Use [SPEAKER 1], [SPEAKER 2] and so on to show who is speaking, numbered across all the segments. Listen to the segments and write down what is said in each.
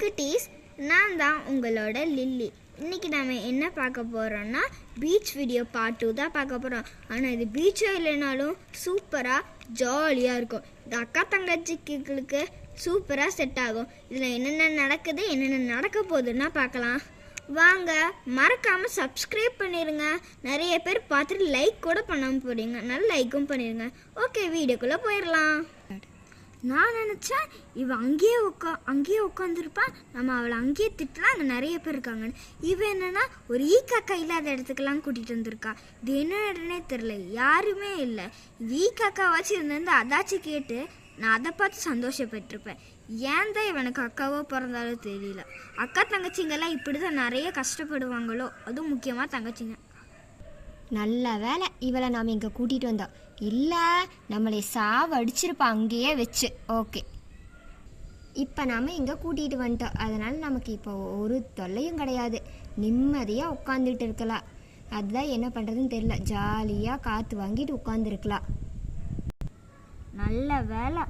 [SPEAKER 1] குட்டீஸ், நான் தான் உங்களோட லில்லி. இன்றைக்கி நம்ம என்ன பார்க்க போகிறோன்னா பீச் வீடியோ பார்ட் 2 தான் பார்க்க போகிறோம். ஆனால் இது பீச்சோ இல்லைனாலும் சூப்பராக ஜாலியாக இருக்கும். இந்த அக்கா தங்கச்சிகளுக்கு சூப்பராக செட் ஆகும். இதில் என்னென்ன நடக்குது, என்னென்ன நடக்க போகுதுன்னா பார்க்கலாம் வாங்க. மறக்காமல் சப்ஸ்கிரைப் பண்ணிடுங்க. நிறைய பேர் பார்த்துட்டு லைக் கூட பண்ணாமல் போகிறீங்க, நல்லா லைக்கும் பண்ணிடுங்க. ஓகே, வீடியோக்குள்ளே போயிடலாம். நான் நினச்சேன் இவன் அங்கேயே உட்காந்துருப்பான், நம்ம அவளை அங்கேயே திட்டலாம், அங்கே நிறைய பேர் இருக்காங்க. இவன் என்னன்னா ஒரு ஈக்காக்கா இல்லாத இடத்துக்கெல்லாம் கூட்டிகிட்டு வந்திருக்கா. இது என்னன்னே தெரில, யாருமே இல்லை. ஈக்காக்கா வச்சு இருந்திருந்து அதாச்சும் கேட்டு நான் அதை பார்த்து சந்தோஷப்பட்டிருப்பேன். ஏன் தான் இவனுக்கு அக்காவோ பிறந்தாலும் தெரியல. அக்கா தங்கச்சிங்கெல்லாம் இப்படி தான் நிறைய கஷ்டப்படுவாங்களோ, அதுவும் முக்கியமாக தங்கச்சிங்க.
[SPEAKER 2] நல்ல வேலை இவளை நாம் இங்கே கூட்டிகிட்டு வந்தோம், இல்லை நம்மளை சாவடிச்சிருப்பா அங்கேயே வச்சு. ஓகே, இப்போ நாம் இங்கே கூட்டிகிட்டு வந்துட்டோம், அதனால் நமக்கு இப்போ ஒரு தொல்லையும் கிடையாது. நிம்மதியாக உட்காந்துட்டு இருக்கலாம். அதுதான் என்ன பண்ணுறதுன்னு தெரியல, ஜாலியாக காற்று வாங்கிட்டு உட்காந்துருக்கலாம்.
[SPEAKER 1] நல்ல வேலை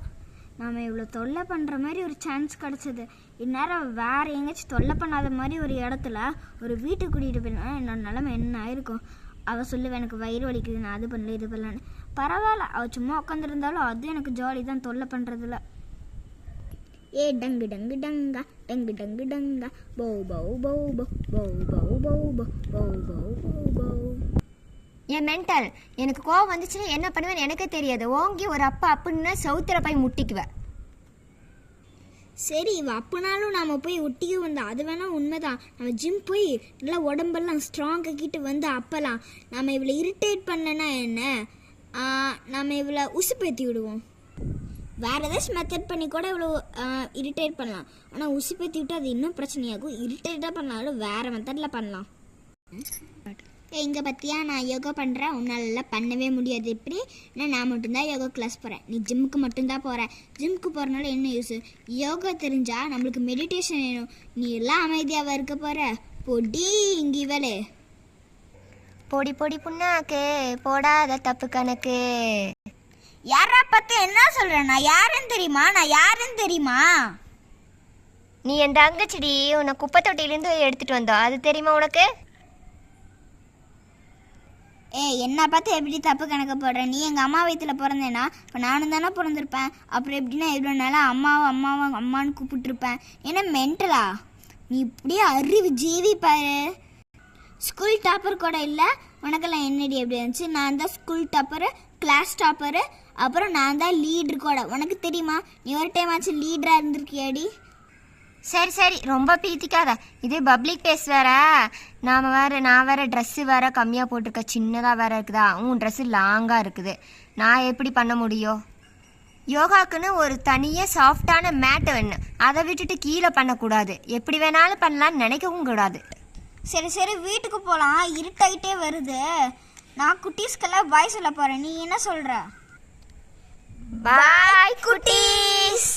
[SPEAKER 1] நாம் இவ்வளோ தொல்லை பண்ணுற மாதிரி ஒரு சான்ஸ் கிடச்சிது. இந்நேரம் வேறு எங்கேயாச்சும் தொல்லை பண்ணாத மாதிரி ஒரு இடத்துல ஒரு வீட்டுக்கு கூட்டிகிட்டு போயிருந்தா என்னோட நிலைமை என்ன ஆயிருக்கும். அவள் சொல்லுவேன் எனக்கு வயிறு வலிக்குது, நான் அது பண்ணல இது பண்ணலான்னு. பரவாயில்ல, அவள் சும்மா உட்காந்துருந்தாலும் அது எனக்கு ஜாலி தான், தொல்லை பண்ணுறதில்ல. ஏ டங்கு டங்கு டங்கா டங்கு டங்கு டங்கா பௌ பௌ பௌ பௌ பௌ பௌ பௌ பௌ பௌ பௌ பௌ பௌ.
[SPEAKER 2] என் மென்டல், எனக்கு கோவம் வந்துச்சுன்னா என்ன பண்ணுவேன்னு எனக்கே தெரியாது. ஓங்கி ஒரு அப்புன்னு சவுத்துல போய் முட்டிக்குவேன்.
[SPEAKER 1] சரி, இவ அப்பனாலும் நாம் போய் ஒட்டிக்க வந்தோம், அது வேணால் உண்மைதான். நம்ம ஜிம் போய் நல்லா உடம்பெல்லாம் ஸ்ட்ராங் ஆக்கிட்டு வந்து அப்பலாம் நம்ம இவளை இரிட்டேட் பண்ணனா என்ன, நம்ம இவளை உசுப்பேற்றி விடுவோம். வேறு ஏதாச்சும் மெத்தட் பண்ணி கூட இவ்வளோ இரிட்டேட் பண்ணலாம். ஆனால் உசுப்பேற்றி விட்டு அது இன்னும் பிரச்சனையாகும். இரிட்டேட்டாக பண்ணாலும் வேறு மெத்தடில் பண்ணலாம். இங்கே பற்றியா நான் யோகா பண்ணுறேன், உன்னால பண்ணவே முடியாது. இப்படி ஏன்னா நான் மட்டும்தான் யோகா கிளாஸ் போகிறேன், நீ ஜிம்முக்கு மட்டும்தான் போகிற. ஜிம்முக்கு போகிறனால என்ன யூஸு? யோகா தெரிஞ்சால் நம்மளுக்கு மெடிடேஷன் வேணும். நீ எல்லாம் அமைதியாக இருக்க போகிற. பொடி இங்கே இவளே
[SPEAKER 2] பொடி பொடி புண்ணாக்கு போடாத தப்பு கணக்கு.
[SPEAKER 1] யாரா பார்த்து என்ன சொல்கிறேன்? நான் யாருன்னு தெரியுமா?
[SPEAKER 2] நீ என் தங்கச்சிடி, உன்னை குப்பை தொட்டியிலேருந்து எடுத்துகிட்டு வந்தோம், அது தெரியுமா உனக்கு?
[SPEAKER 1] என்னை பார்த்து எப்படி தப்பு கணக்கு போடுறேன்? நீ எங்கள் அம்மா வயிற்றுல பிறந்தேன்னா இப்போ நானும் தானே பிறந்திருப்பேன். அப்புறம் எப்படின்னா இவ்வளோ நாளாக அம்மான்னு கூப்பிட்டுருப்பேன். ஏன்னா மென்டலா நீ இப்படியே அறிவு ஜீவி பாரு. ஸ்கூல் டாப்பர் கூட இல்லை, உனக்கெல்லாம் என்னடி எப்படி இருந்துச்சு? நான் தான் ஸ்கூல் டாப்பரு, கிளாஸ் டாப்பரு, அப்புறம் நான் தான் லீட்ரு கூட. உனக்கு தெரியுமா? நீ ஒரு டைம் ஆச்சு லீடராக இருந்திருக்கியாடி?
[SPEAKER 2] சரி ரொம்ப பீத்திக்காத. இதே பப்ளிக் பிளேஸ் வேற, நான் வேற ட்ரெஸ்ஸு வேற கம்மியாக போட்டிருக்க, சின்னதாக வேற இருக்குதா, உன் ட்ரெஸ்ஸு லாங்காக இருக்குது. நான் எப்படி பண்ண முடியும்? யோகாக்குன்னு ஒரு தனியாக சாஃப்டான மேட்டு வேணும், அதை விட்டுட்டு கீழே பண்ணக்கூடாது. எப்படி வேணாலும் பண்ணலான்னு நினைக்கவும் கூடாது.
[SPEAKER 1] சரி வீட்டுக்கு போகலாம், இருட்டாயிட்டே வருது. நான் குட்டீஸ்க்கெல்லாம் பாய் சொல்ல போகிறேன், நீ என்ன சொல்கிற?
[SPEAKER 2] பாய் குட்டீஸ்.